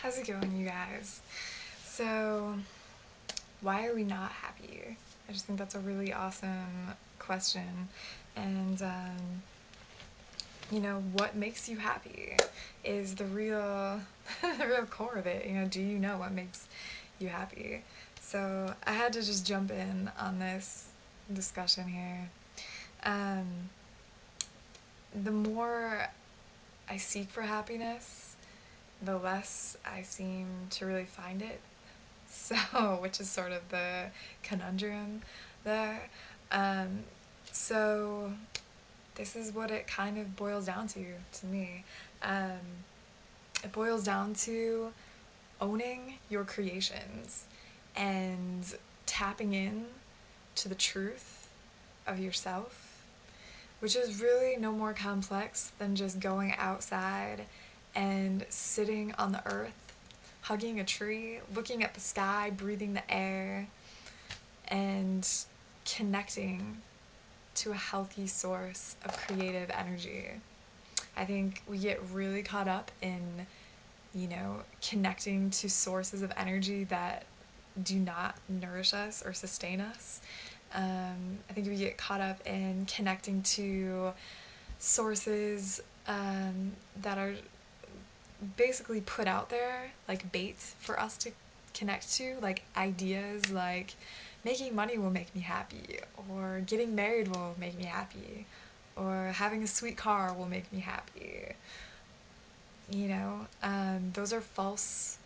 How's it going, you guys? So, why are we not happy? I just think that's a really awesome question. And, what makes you happy is the real, the real core of it. Do you know what makes you happy? So, I had to just jump in on this discussion here. Um, the more I seek for happiness, the less I seem to really find it. So, which is sort of the conundrum there. Um, so, this is what it kind of boils down to me. Um, it boils down to owning your creations and tapping in to the truth of yourself, which is really no more complex than just going outside and sitting on the earth, hugging a tree, looking at the sky, breathing the air, and connecting to a healthy source of creative energy. I think we get really caught up in, connecting to sources of energy that do not nourish us or sustain us. I think we get caught up in connecting to sources that are basically put out there, like bait for us to connect to, like ideas like making money will make me happy, or getting married will make me happy, or having a sweet car will make me happy. Those are false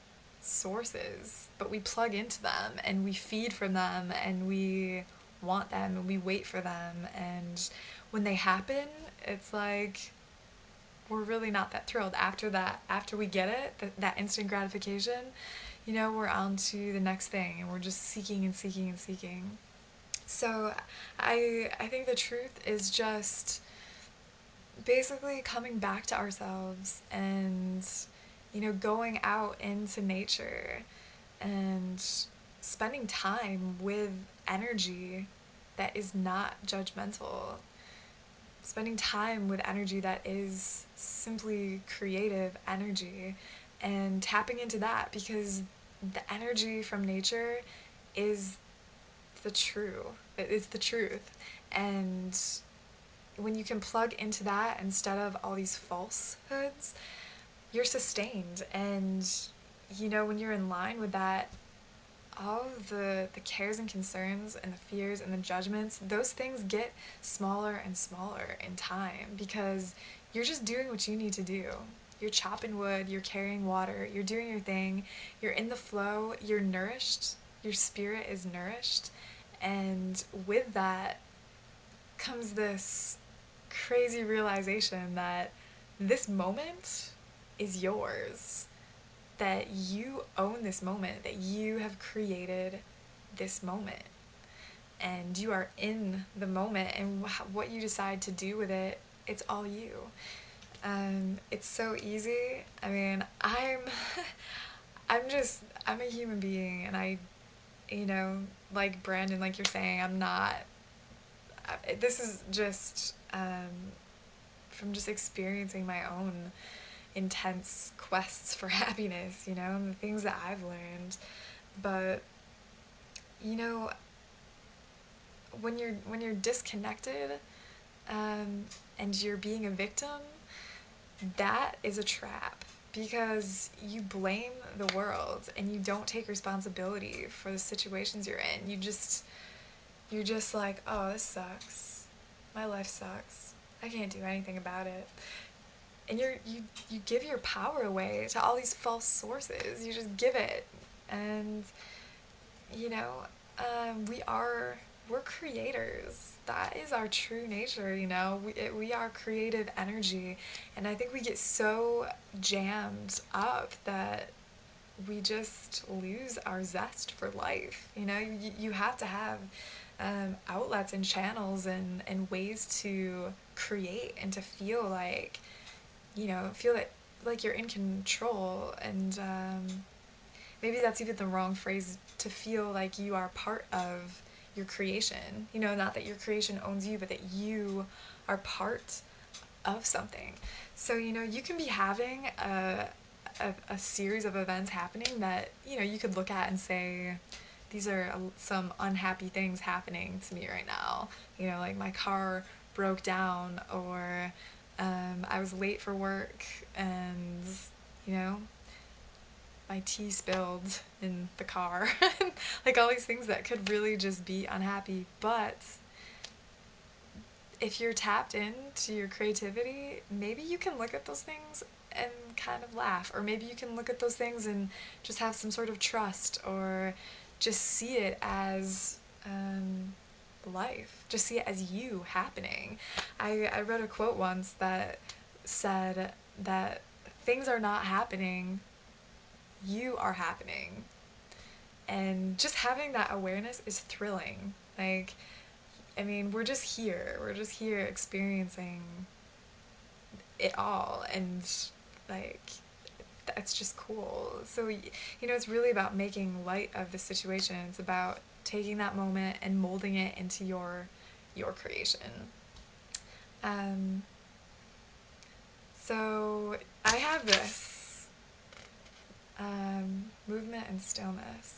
sources, but we plug into them and we feed from them and we want them and we wait for them. And when they happen, it's like we're really not that thrilled after that. After we get it, that instant gratification, we're on to the next thing and we're just seeking and seeking and seeking. So I think the truth is just basically coming back to ourselves and going out into nature and spending time with energy that is not judgmental, spending time with energy that is simply creative energy, and tapping into that, because the energy from nature is it's the truth. And when you can plug into that instead of all these falsehoods, you're sustained. And when you're in line with that, all of the cares and concerns and the fears and the judgments, those things get smaller and smaller in time, because you're just doing what you need to do. You're chopping wood, you're carrying water, you're doing your thing, you're in the flow, you're nourished, your spirit is nourished. And with that comes this crazy realization that this moment is yours, that you own this moment, that you have created this moment, and you are in the moment, and what you decide to do with it, it's all you. It's so easy. I mean, I'm a human being, and like Brandon, like you're saying, I'm not. This is just from just experiencing my own intense quests for happiness, and the things that I've learned. But you know, when you're disconnected, and you're being a victim, that is a trap, because you blame the world and you don't take responsibility for the situations you're in. You're just like, oh, this sucks. My life sucks. I can't do anything about it. And you give your power away to all these false sources. You just give it. And you know, we're creators. That is our true nature. We are creative energy, and I think we get so jammed up that we just lose our zest for life. You have to have outlets and channels and ways to create and to feel like, feel that like you're in control. And maybe that's even the wrong phrase, to feel like you are part of your creation. Not that your creation owns you, but that you are part of something. So, you can be having a series of events happening that, you could look at and say, these are some unhappy things happening to me right now. Like my car broke down, or I was late for work, and, you know, my tea spilled in the car. Like all these things that could really just be unhappy. But if you're tapped into your creativity, maybe you can look at those things and kind of laugh. Or maybe you can look at those things and just have some sort of trust, or just see it as life. Just see it as you happening. I read a quote once that said that things are not happening, you are happening. And just having that awareness is thrilling. Like, I mean, we're just here. We're just here experiencing it all. And, like, that's just cool. So, it's really about making light of the situation. It's about taking that moment and molding it into your creation. Um, so, I have this movement and stillness.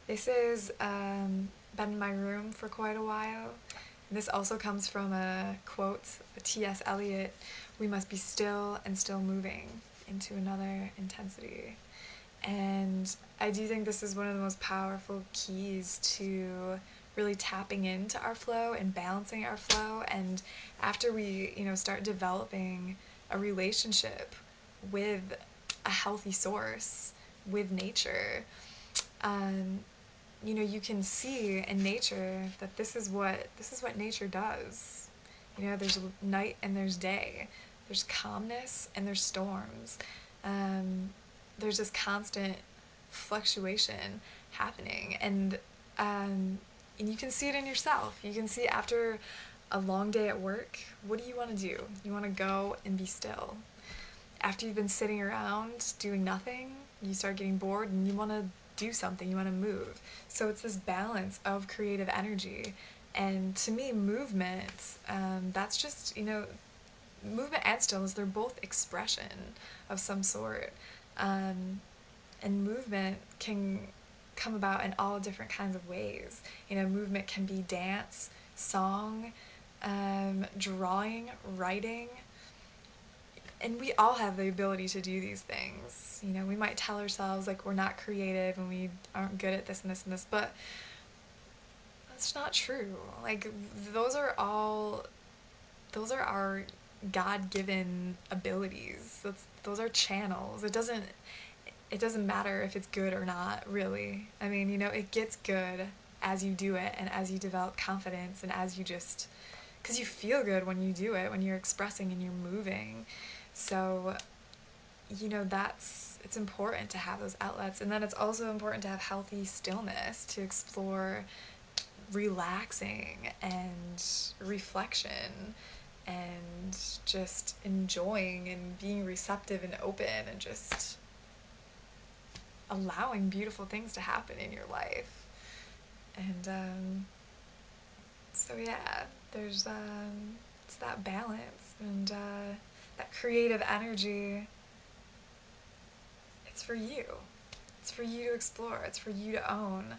This has been in my room for quite a while. This also comes from a quote, T.S. Eliot, "We must be still and still moving into another intensity." And I do think this is one of the most powerful keys to really tapping into our flow and balancing our flow. And after we, start developing a relationship with a healthy source, with nature, um, you can see in nature that this is what nature does. There's night and there's day. There's calmness and there's storms. There's this constant fluctuation happening, and you can see it in yourself. You can see after a long day at work, what do you want to do? You want to go and be still. After you've been sitting around doing nothing, you start getting bored and you want to do something, you want to move. So it's this balance of creative energy. And to me, movement, that's just, movement and stillness, they're both expression of some sort. And movement can come about in all different kinds of ways. Movement can be dance, song, drawing, writing. And we all have the ability to do these things. We might tell ourselves like we're not creative and we aren't good at this and this and this, but that's not true. Like those are our God-given abilities. Those are channels. It doesn't matter if it's good or not, really. I mean, it gets good as you do it and as you develop confidence and as you just, because you feel good when you do it, when you're expressing and you're moving. So, it's important to have those outlets. And then it's also important to have healthy stillness, to explore relaxing and reflection and just enjoying and being receptive and open and just allowing beautiful things to happen in your life. And so yeah, there's it's that balance and that creative energy. It's for you. It's for you to explore. It's for you to own.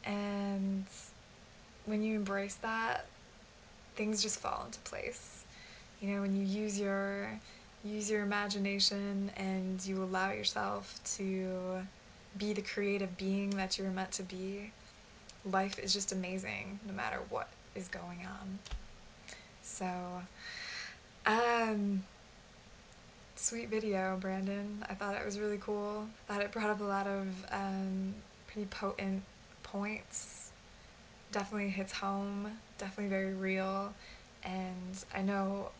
And when you embrace that, things just fall into place. When you use your imagination and you allow yourself to be the creative being that you're meant to be, life is just amazing no matter what is going on. So, sweet video, Brandon. I thought it was really cool. I thought it brought up a lot of pretty potent points. Definitely hits home, definitely very real, and I know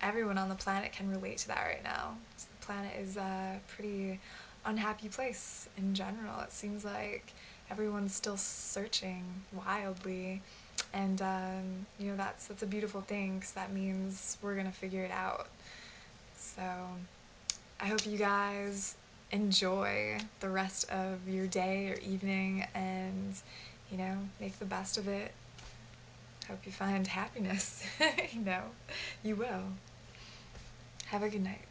everyone on the planet can relate to that right now. The planet is a pretty unhappy place in general. It seems like everyone's still searching wildly, and that's a beautiful thing, because that means we're gonna figure it out. So I hope you guys enjoy the rest of your day or evening, and make the best of it. Hope you find happiness. You will. Have a good night.